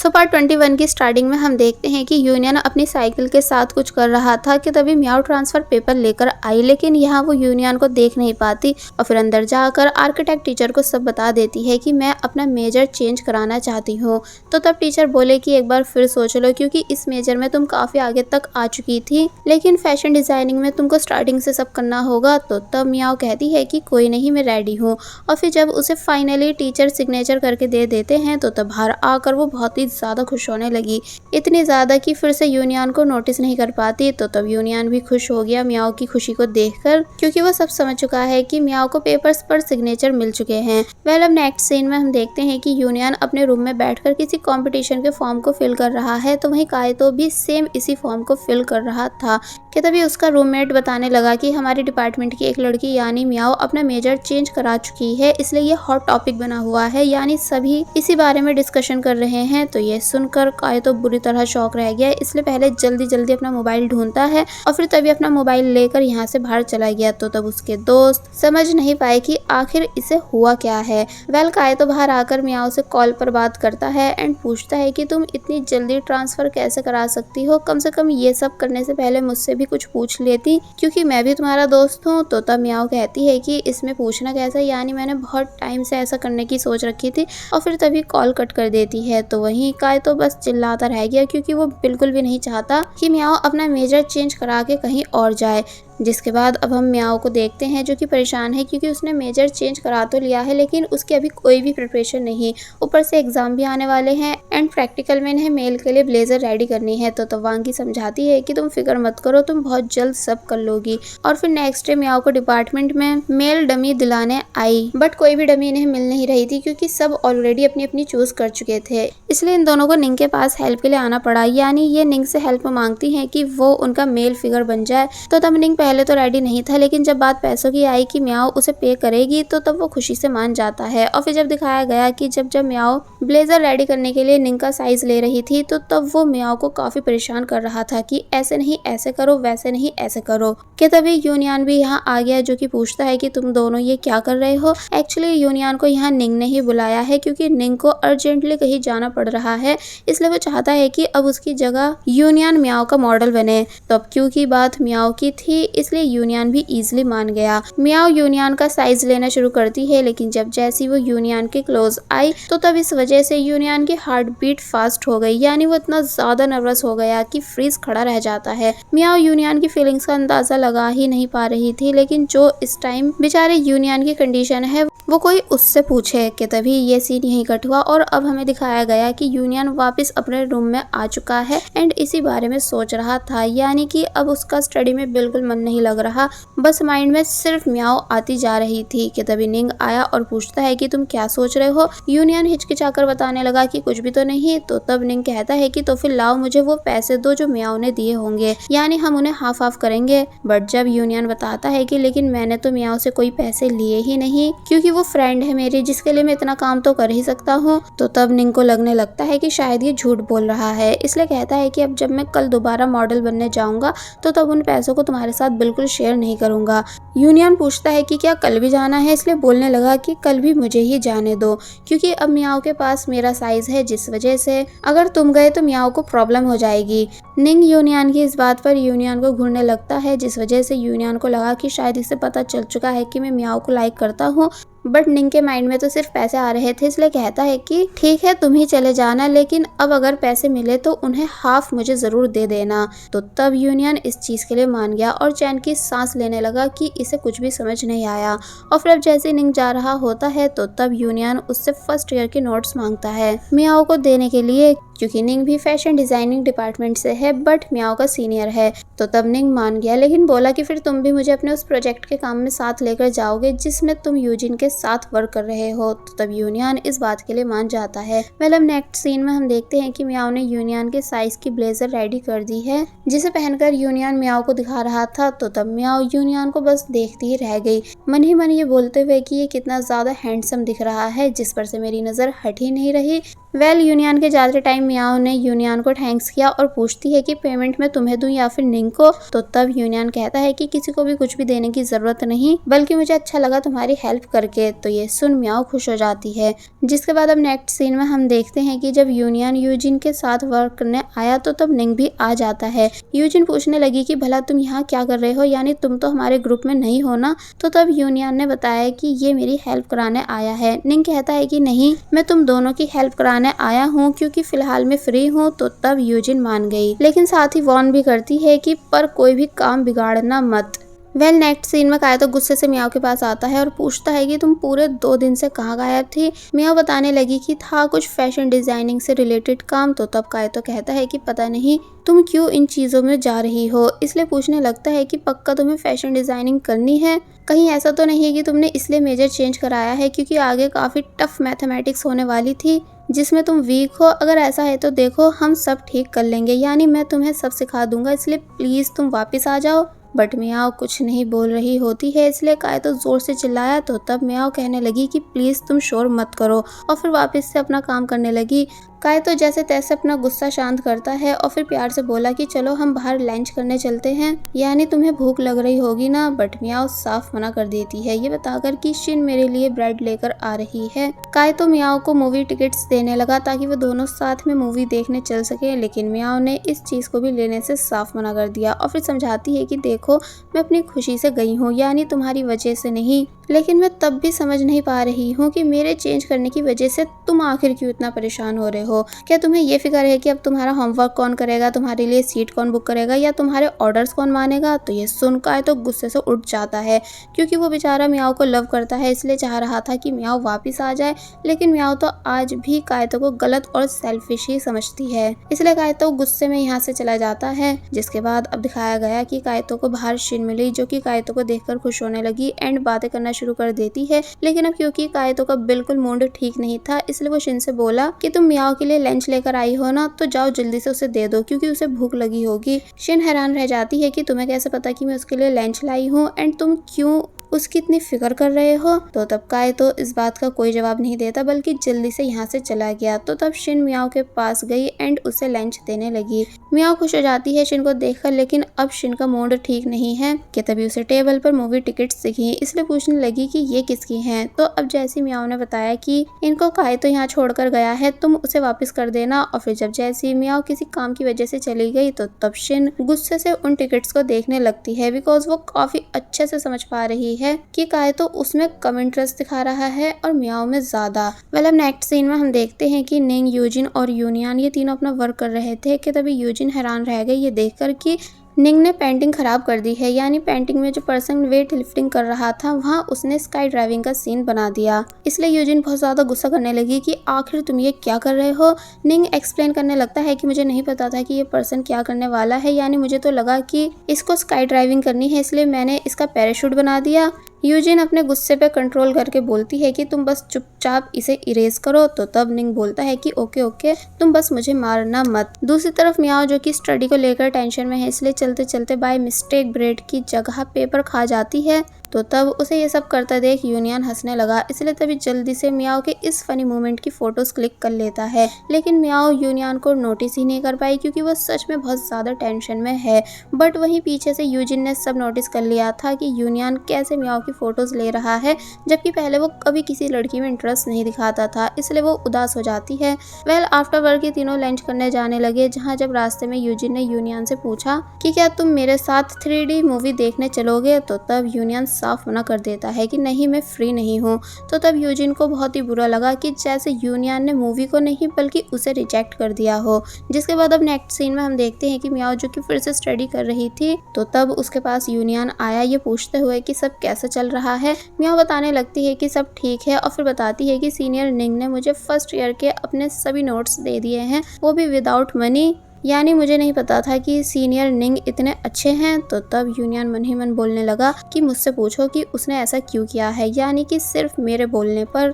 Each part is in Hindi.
सो पार्ट 21 की स्टार्टिंग में हम देखते हैं कि यूनियन अपनी साइकिल के साथ कुछ कर रहा था कि तभी म्याऊ ट्रांसफर पेपर लेकर आई, लेकिन यहाँ वो यूनियन को देख नहीं पाती और फिर अंदर जाकर आर्किटेक्ट टीचर को सब बता देती है कि मैं अपना मेजर चेंज कराना चाहती हूँ। तो तब टीचर बोले कि एक बार फिर सोच लो, क्योंकि इस मेजर में तुम काफी आगे तक आ चुकी थी, लेकिन फैशन डिजाइनिंग में तुमको स्टार्टिंग से सब करना होगा। तो तब म्याऊ कहती है कि कोई नहीं, मैं रेडी हूँ। और फिर जब उसे फाइनली टीचर सिग्नेचर करके दे देते हैं तो तब बाहर आकर वो बहुत ही ज्यादा खुश होने लगी, इतनी ज्यादा कि फिर से यूनियन को नोटिस नहीं कर पाती। तो तब यूनियन भी खुश हो गया म्याऊ की खुशी को देखकर, क्योंकि वो सब समझ चुका है कि म्याऊ को पेपर्स पर सिग्नेचर मिल चुके हैं। वेल, अब नेक्स्ट सीन में हम देखते हैं कि यूनियन अपने रूम में बैठकर किसी कंपटीशन के फॉर्म को फिल कर रहा है, तो वहीं कायतो भी सेम इसी फॉर्म को फिल कर रहा था कि तभी उसका रूममेट बताने लगा कि हमारे डिपार्टमेंट की एक लड़की यानी म्याऊ अपना मेजर चेंज करा चुकी है, इसलिए ये हॉट टॉपिक बना हुआ है, यानी सभी इसी बारे में डिस्कशन कर रहे हैं। तो ये सुनकर कायतो बुरी तरह शॉक रह गया, इसलिए पहले जल्दी जल्दी अपना मोबाइल ढूंढता है और फिर तभी अपना मोबाइल लेकर यहाँ से बाहर चला गया। तो तब उसके दोस्त समझ नहीं पाए कि आखिर इसे हुआ क्या है। वेल, कायतो बाहर आकर म्याऊ से कॉल पर बात करता है एंड पूछता है कि तुम इतनी जल्दी ट्रांसफर कैसे करा सकती हो, कम से कम ये सब करने से पहले मुझसे भी कुछ पूछ लेती, क्योंकि मैं भी तुम्हारा दोस्त हूँ। तो तब म्याऊ कहती है कि इसमें पूछना कैसा, यानी मैंने बहुत टाइम से ऐसा करने की सोच रखी थी, और फिर तभी कॉल कट कर देती है। तो वहीं कायतो बस चिल्लाता रह गया, क्योंकि वो बिल्कुल भी नहीं चाहता कि म्याऊ अपना मेजर चेंज करा के कहीं और जाए। जिसके बाद अब हम म्याऊ को देखते हैं जो कि परेशान है, क्योंकि उसने मेजर चेंज करा तो लिया है लेकिन उसकी अभी कोई भी प्रिपरेशन नहीं, ऊपर से एग्जाम भी आने वाले हैं एंड प्रैक्टिकल में इन्हें मेल के लिए ब्लेजर रेडी करनी है। तो वांगी समझाती है कि तुम फिक्र मत करो, तुम बहुत जल्द सब कर लोगी। और फिर नेक्स्ट डे म्याऊ को डिपार्टमेंट में मेल डमी दिलाने आई, बट कोई भी डमी इन्हें मिल नहीं रही थी, क्योंकि सब ऑलरेडी अपनी अपनी चूज कर चुके थे, इसलिए इन दोनों को निंग के पास हेल्प के लिए आना पड़ा, यानी ये निंग से हेल्प मांगती है कि वो उनका मेल फिगर बन जाए। तो तब निंग पहले तो रेडी नहीं था, लेकिन जब बात पैसों की आई कि म्याऊ उसे पे करेगी तो तब वो खुशी से मान जाता है। और फिर जब दिखाया गया कि जब म्याऊ ब्लेजर रेडी करने के लिए निंग का साइज ले रही थी, तो तब वो म्याऊ को काफी परेशान कर रहा था कि ऐसे नहीं ऐसे करो, वैसे नहीं ऐसे करो। कि तभी यूनियन भी यहाँ आ गया, जो कि पूछता है कि तुम दोनों ये क्या कर रहे हो। एक्चुअली यूनियन को यहाँ निंग ने ही बुलाया है, क्योंकि निंग को अर्जेंटली कहीं जाना पड़ रहा है, इसलिए वो चाहता है कि अब उसकी जगह यूनियन म्याऊ का मॉडल बने। तो अब क्योंकि बात म्याऊ की थी, इसलिए यूनियन भी इजीली मान गया। म्याऊ यूनियन का साइज लेना शुरू करती है, लेकिन जब जैसी वो यूनियन के क्लोज आई तो तब इस वजह से यूनियन की हार्ट बीट फास्ट हो गई, यानी वो इतना ज्यादा नर्वस हो गया कि फ्रीज खड़ा रह जाता है। म्याऊ यूनियन की फीलिंग्स का अंदाजा लगा ही नहीं पा रही थी, लेकिन जो इस टाइम बेचारे यूनियन की कंडीशन है वो कोई उससे पूछे। कि तभी ये सीन यहीं कट हुआ और अब हमें दिखाया गया कि यूनियन वापस अपने रूम में आ चुका है एंड इसी बारे में सोच रहा था, यानी कि अब उसका स्टडी में बिल्कुल मन नहीं लग रहा, बस माइंड में सिर्फ म्याऊ आती जा रही थी। कि तभी निंग आया और पूछता है कि तुम क्या सोच रहे हो। यूनियन हिचकिचाकर बताने लगा कि कुछ भी तो नहीं। तो तब निंग कहता है कि तो फिर लाओ मुझे वो पैसे दो जो म्याऊ ने दिए होंगे, यानी हम उन्हें हाफ हाफ करेंगे। बट जब यूनियन बताता है कि लेकिन मैंने तो म्याऊ से कोई पैसे लिए ही नहीं, क्योंकि वो फ्रेंड है मेरी जिसके लिए मैं इतना काम तो कर ही सकता हूँ। तो तब निंग को लगने लगता है कि शायद ये झूठ बोल रहा है, इसलिए कहता है कि अब जब मैं कल दोबारा मॉडल बनने जाऊंगा तो तब उन पैसों को तुम्हारे साथ बिल्कुल शेयर नहीं करूंगा। यूनियन पूछता है कि क्या कल भी जाना है, इसलिए बोलने लगा कि कल भी मुझे ही जाने दो, क्योंकि अब म्याऊ के पास मेरा साइज है, जिस वजह से अगर तुम गए तो म्याऊ को प्रॉब्लम हो जाएगी। निंग यूनियन की इस बात पर यूनियन को घूरने लगता है, जिस वजह से यूनियन को लगा कि शायद इसे पता चल चुका है कि मैं म्याऊ को लाइक करता हूँ। बट निंग के माइंड में तो सिर्फ पैसे आ रहे थे, इसलिए कहता है कि ठीक है तुम ही चले जाना, लेकिन अब अगर पैसे मिले तो उन्हें हाफ मुझे जरूर दे देना। तो तब यूनियन इस चीज के लिए मान गया और चैन की सांस लेने लगा कि इसे कुछ भी समझ नहीं आया। और फिर अब जैसे निंग जा रहा होता है तो तब यूनियन उससे फर्स्ट ईयर के नोट्स मांगता है म्याऊ को देने के लिए, क्योंकि निंग भी फैशन डिजाइनिंग डिपार्टमेंट से है बट म्याऊ का सीनियर है। तो तब निंग मान गया, लेकिन बोला कि फिर तुम भी मुझे अपने उस प्रोजेक्ट के काम में साथ लेकर जाओगे जिसमें तुम यूजिन के साथ वर्क कर रहे हो। तो तब यूनियन इस बात के लिए मान जाता है। वेल, अब नेक्स्ट सीन में हम देखते हैं कि म्याऊ ने यूनियन के साइज की ब्लेजर रेडी कर दी है, जिसे पहनकर यूनियन म्याऊ को दिखा रहा था। तो तब म्याऊ यूनियन को बस देखती ही रह गई, मन ही मन ये बोलते हुए कि ये कितना ज्यादा हैंडसम दिख रहा है, जिस पर से मेरी नजर हट ही नहीं रही। वेल, यूनियन के जाते टाइम म्याऊ ने यूनियन को थैंक्स किया और पूछती है कि पेमेंट में तुम्हें दूं या फिर निंग को। तो तब यूनियन कहता है कि किसी को भी कुछ भी देने की जरूरत नहीं, बल्कि मुझे अच्छा लगा तुम्हारी हेल्प करके। जाएंगे। तो ये सुन म्याओ खुश हो जाती है। जिसके बाद अब नेक्स्ट सीन में हम देखते हैं कि जब यूनियन यूजिन के साथ वर्क करने आया तो तब निंग भी आ जाता है। यूजिन पूछने लगी कि भला तुम यहाँ क्या कर रहे हो, यानी तुम तो हमारे ग्रुप में नहीं हो ना। तो तब यूनियन ने बताया कि ये मेरी हेल्प कराने आया है। निंग कहता है कि नहीं, मैं तुम दोनों की हेल्प कराने आया हूँ क्योंकि फिलहाल मैं फ्री हूँ। तो तब यूजिन मान गई, लेकिन साथ ही वार्न भी करती है कि पर कोई भी काम बिगाड़ना मत। नेक्स्ट सीन में कायतो गुस्से से मियाओ के पास आता है और पूछता है कि तुम पूरे 2 दिन से कहाँ गायब थी। मियाओ बताने लगी कि था कुछ फैशन डिजाइनिंग से रिलेटेड काम। तो तब कायतो कहता है कि पता नहीं तुम क्यों इन चीजों में जा रही हो, इसलिए पूछने लगता है कि पक्का तुम्हें फैशन डिजाइनिंग करनी है, कहीं ऐसा तो नहीं है कि तुमने इसलिए मेजर चेंज कराया है क्योंकि आगे काफी टफ मैथमेटिक्स होने वाली थी जिसमें तुम वीक हो। अगर ऐसा है तो देखो हम सब ठीक कर लेंगे, यानी मैं तुम्हें सब सिखा दूंगा, इसलिए प्लीज तुम वापस आ जाओ। बट मियाओ कुछ नहीं बोल रही होती है, इसलिए कायतो जोर से चिल्लाया। तो तब मियाओ कहने लगी कि प्लीज तुम शोर मत करो और फिर वापस से अपना काम करने लगी। कायतो जैसे तैसे अपना गुस्सा शांत करता है और फिर प्यार से बोला कि चलो हम बाहर लंच करने चलते हैं, यानी तुम्हें भूख लग रही होगी ना। बट मियाओ साफ मना कर देती है, ये बताकर कि शिन मेरे लिए ब्रेड लेकर आ रही है। कायतो मियाओ को मूवी टिकट्स देने लगा ताकि वो दोनों साथ में मूवी देखने चल सके, लेकिन मियाओ ने इस चीज को भी लेने से साफ मना कर दिया और फिर समझाती है कि देखो मैं अपनी खुशी से गई हूँ, यानी तुम्हारी वजह से नहीं। लेकिन मैं तब भी समझ नहीं पा रही हूँ कि मेरे चेंज करने की वजह से तुम आखिर क्यों इतना परेशान हो रहे हो। क्या तुम्हें ये फिक्र है कि अब तुम्हारा होमवर्क कौन करेगा, तुम्हारे लिए सीट कौन बुक करेगा या तुम्हारे ऑर्डर्स कौन मानेगा। तो ये सुनकर तो गुस्से से उठ जाता है क्योंकि वो बेचारा मियाओ को लव करता है, इसलिए चाह रहा था कि मियाओ वापस आ जाए। लेकिन मियाओ तो आज भी कायतो को गलत और सेल्फिश ही समझती है, इसलिए कायतो गुस्से में यहाँ से चला जाता है। जिसके बाद अब दिखाया गया कि कायतो को बाहर शिन मिली जो कि कायतो को देखकर खुश होने लगी एंड बातें करना शुरू कर देती है। लेकिन अब क्योंकि कायतो का बिल्कुल मूड ठीक नहीं था, इसलिए वो शिन से बोला कि तुम मियाओ के लिए लंच लेकर आई हो ना, तो जाओ जल्दी से उसे दे दो क्योंकि उसे भूख लगी होगी। शिन हैरान रह जाती है कि तुम्हें कैसे पता कि मैं उसके लिए लंच लाई हूँ एंड तुम क्यों उसकी इतनी फिक्र कर रहे हो। तो तब कायतो इस बात का कोई जवाब नहीं देता बल्कि जल्दी से यहाँ से चला गया। तो तब शिन मियाओ के पास गई एंड उसे लंच देने लगी। मियाओ खुश हो जाती है शिन को देखकर, लेकिन अब शिन का मूड ठीक नहीं है कि तभी उसे टेबल पर मूवी टिकट्स दिखी, इसलिए पूछने लगी कि ये किसकी हैं। तो अब जैसी मियाओ ने बताया कि इनको कायतो यहाँ छोड़कर गया है, तुम उसे वापस कर देना। और फिर जब जैसी मियाओ किसी काम की वजह से चली गई तो तब शिन गुस्से से उन टिकट्स को देखने लगती है बिकॉज वो काफी अच्छे से समझ पा रही है कि कायतो उसमें कम इंटरेस्ट दिखा रहा है और मियाओ में ज्यादा। अब नेक्स्ट सीन में हम देखते हैं कि निंग, यूजिन और यूनियन ये तीनों अपना वर्क कर रहे थे कि तभी यूजिन हैरान रह गई ये देखकर कि निंग ने पेंटिंग खराब कर दी है, यानी पेंटिंग में जो पर्सन वेट लिफ्टिंग कर रहा था वहाँ उसने स्काई ड्राइविंग का सीन बना दिया। इसलिए यूजिन बहुत ज्यादा गुस्सा करने लगी कि आखिर तुम ये क्या कर रहे हो। निंग एक्सप्लेन करने लगता है कि मुझे नहीं पता था कि ये पर्सन क्या करने वाला है, यानी मुझे तो लगा कि इसको स्काई ड्राइविंग करनी है इसलिए मैंने इसका पैराशूट बना दिया। यूजिन अपने गुस्से पे कंट्रोल करके बोलती है कि तुम बस चुपचाप इसे इरेज करो। तो तब निंग बोलता है कि ओके ओके, तुम बस मुझे मारना मत। दूसरी तरफ मियाओ जो कि स्टडी को लेकर टेंशन में है, इसलिए चलते चलते बाय मिस्टेक ब्रेड की जगह पेपर खा जाती है। तो तब उसे ये सब करता देख यूनियन हंसने लगा, इसलिए तभी जल्दी से मियाओ के इस फनी मोमेंट की फोटोज क्लिक कर लेता है। लेकिन मियाओ यूनियन को नोटिस ही नहीं कर पाई क्योंकि वो सच में बहुत ज्यादा टेंशन में है। बट वहीं पीछे से यूजिन ने सब नोटिस कर लिया था कि यूनियन कैसे मियाओ की फोटोज ले रहा है, जबकि पहले वो कभी किसी लड़की में इंटरेस्ट नहीं दिखाता था, इसलिए वो उदास हो जाती है। आफ्टर वर्क ये तीनों लंच करने जाने लगे, जहाँ जब रास्ते में यूजिन ने यूनियन से पूछा कि क्या तुम मेरे साथ 3D मूवी देखने चलोगे। तो तब यूनियन साफ मना कर देता है कि नहीं, मैं फ्री नहीं हूँ। तो तब यूजिन को बहुत ही बुरा लगा कि जैसे यूनियन ने मूवी को नहीं बल्कि उसे रिजेक्ट कर दिया हो। जिसके बाद अब नेक्स्ट सीन में हम देखते हैं कि मियाओ जो कि फिर से स्टडी कर रही थी, तो तब उसके पास यूनियन आया ये पूछते हुए कि सब कैसा चल रहा है। मियाओ बताने लगती है कि सब ठीक है और फिर बताती है कि सीनियर निंग ने मुझे फर्स्ट ईयर के अपने सभी नोट्स दे दिए हैं, वो भी विदाउट मनी, यानी मुझे नहीं पता था कि सीनियर निंग इतने अच्छे हैं। तो तब यूनियन मन ही मन बोलने लगा कि मुझसे पूछो कि उसने ऐसा क्यों किया है, यानी कि सिर्फ मेरे बोलने पर।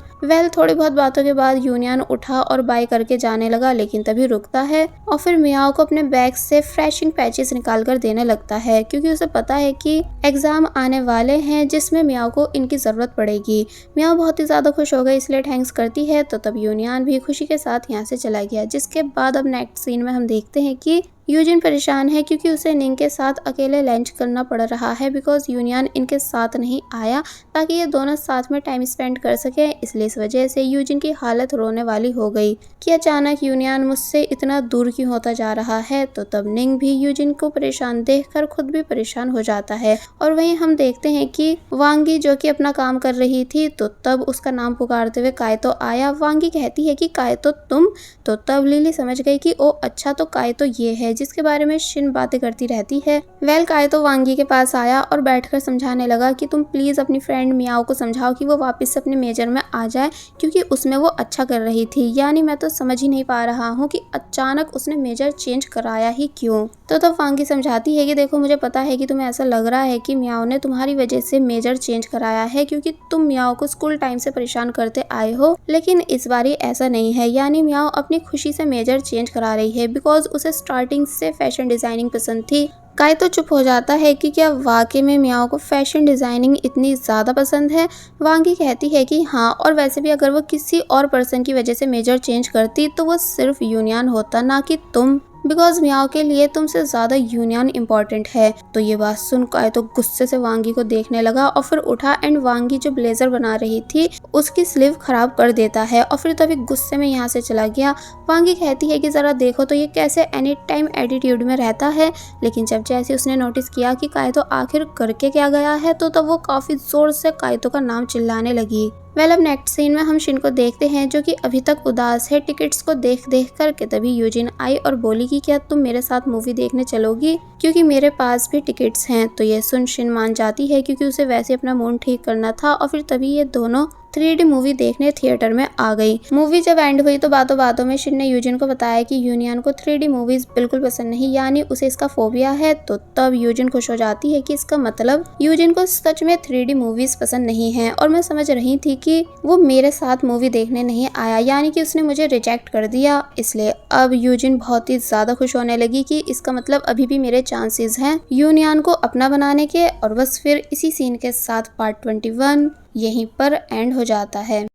थोड़ी बहुत बातों के बाद यूनियन उठा और बाय करके जाने लगा, लेकिन तभी रुकता है और फिर मियाओ को अपने बैग से फ्रेशिंग पैचेस निकाल कर देने लगता है क्योंकि उसे पता है कि एग्जाम आने वाले हैं जिसमें मियाओ को इनकी जरूरत पड़ेगी। मियाओ बहुत ही ज्यादा खुश हो गई, इसलिए थैंक्स करती है। तो तब यूनियन भी खुशी के साथ यहाँ से चला गया। जिसके बाद अब नेक्स्ट सीन में हम देखते हैं कि यूजिन परेशान है क्योंकि उसे निंग के साथ अकेले लंच करना पड़ रहा है बिकॉज यूनियन इनके साथ नहीं आया ताकि ये दोनों साथ में टाइम स्पेंड कर सके। इसलिए इस वजह से यूजिन की हालत रोने वाली हो गई कि अचानक यूनियन मुझसे इतना दूर क्यों होता जा रहा है। तो तब निंग भी यूजिन को परेशान देखकर खुद भी परेशान हो जाता है। और वहीं हम देखते हैं कि वांगी जो कि अपना काम कर रही थी तो तब उसका नाम पुकारते हुए काइतो आया। वांगी कहती है कि काइतो तुम। तो तब लिली समझ गई कि ओ अच्छा तो काइतो ये है जिसके बारे में शिन बातें करती रहती है। काइतो वांगी के पास आया और बैठकर समझाने लगा कि तुम प्लीज अपनी फ्रेंड मियाओ को समझाओ कि वो वापस से अपने मेजर में आ जाए क्योंकि उसमें वो अच्छा कर रही थी। यानी मैं तो समझ ही नहीं पा रहा हूँ कि अचानक उसने मेजर चेंज कराया ही क्यों। तो तब वांगी समझाती है कि देखो मुझे पता है कि तुम्हें ऐसा लग रहा है कि मियाओ ने तुम्हारी वजह से मेजर चेंज कराया है क्योंकि तुम मियाओ को स्कूल टाइम से परेशान करते आए हो, लेकिन इस बारी ऐसा नहीं है। यानी मियाओ अपनी खुशी से मेजर चेंज करा रही है बिकॉज उसे स्टार्टिंग से फैशन डिजाइनिंग पसंद थी। काइतो चुप हो जाता है कि क्या वाकई में मियाओ को फैशन डिजाइनिंग इतनी ज़्यादा पसंद है। वांगी कहती है कि हाँ, और वैसे भी अगर वो किसी और पर्सन की वजह से मेजर चेंज करती तो वो सिर्फ यूनियन होता ना कि तुम, बिकॉज मियाओ के लिए तुमसे ज्यादा यूनियन इम्पोर्टेंट है। तो ये बात सुन काइतो गुस्से से वांगी को देखने लगा और फिर उठा एंड वांगी जो ब्लेजर बना रही थी उसकी स्लीव खराब कर देता है और फिर तभी गुस्से में यहाँ से चला गया। वांगी कहती है कि जरा देखो तो ये कैसे एनी टाइम एटीट्यूड में रहता है। लेकिन जब जैसे उसने नोटिस किया कि काइतो आखिर करके क्या गया है तो तब वो काफी जोर से काइतो का नाम चिल्लाने लगी। अब नेक्स्ट सीन में हम शिन को देखते हैं जो कि अभी तक उदास है टिकट्स को देख करके। तभी यूजिन आई और बोली कि क्या तुम मेरे साथ मूवी देखने चलोगी क्योंकि मेरे पास भी टिकट्स हैं। तो ये सुन शिन मान जाती है क्योंकि उसे वैसे अपना मूड ठीक करना था और फिर तभी ये दोनों 3D मूवी देखने थिएटर में आ गई। मूवी जब एंड हुई तो बातों बातों में शिन ने यूजिन को बताया कि यूनियन को 3D मूवीज बिल्कुल पसंद नहीं, यानी उसे इसका फोबिया है। तो तब यूजिन खुश हो जाती है कि इसका मतलब यूजिन को सच में 3D मूवीज पसंद नहीं है और मैं समझ रही थी कि वो मेरे साथ मूवी देखने नहीं आया, यानी कि उसने मुझे रिजेक्ट कर दिया। इसलिए अब यूजिन बहुत ही ज्यादा खुश होने लगी कि इसका मतलब अभी भी मेरे चांसेस हैं यूनियन को अपना बनाने के। और बस फिर इसी सीन के साथ पार्ट 21 यहीं पर एंड हो जाता है।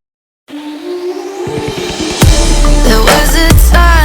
There was a time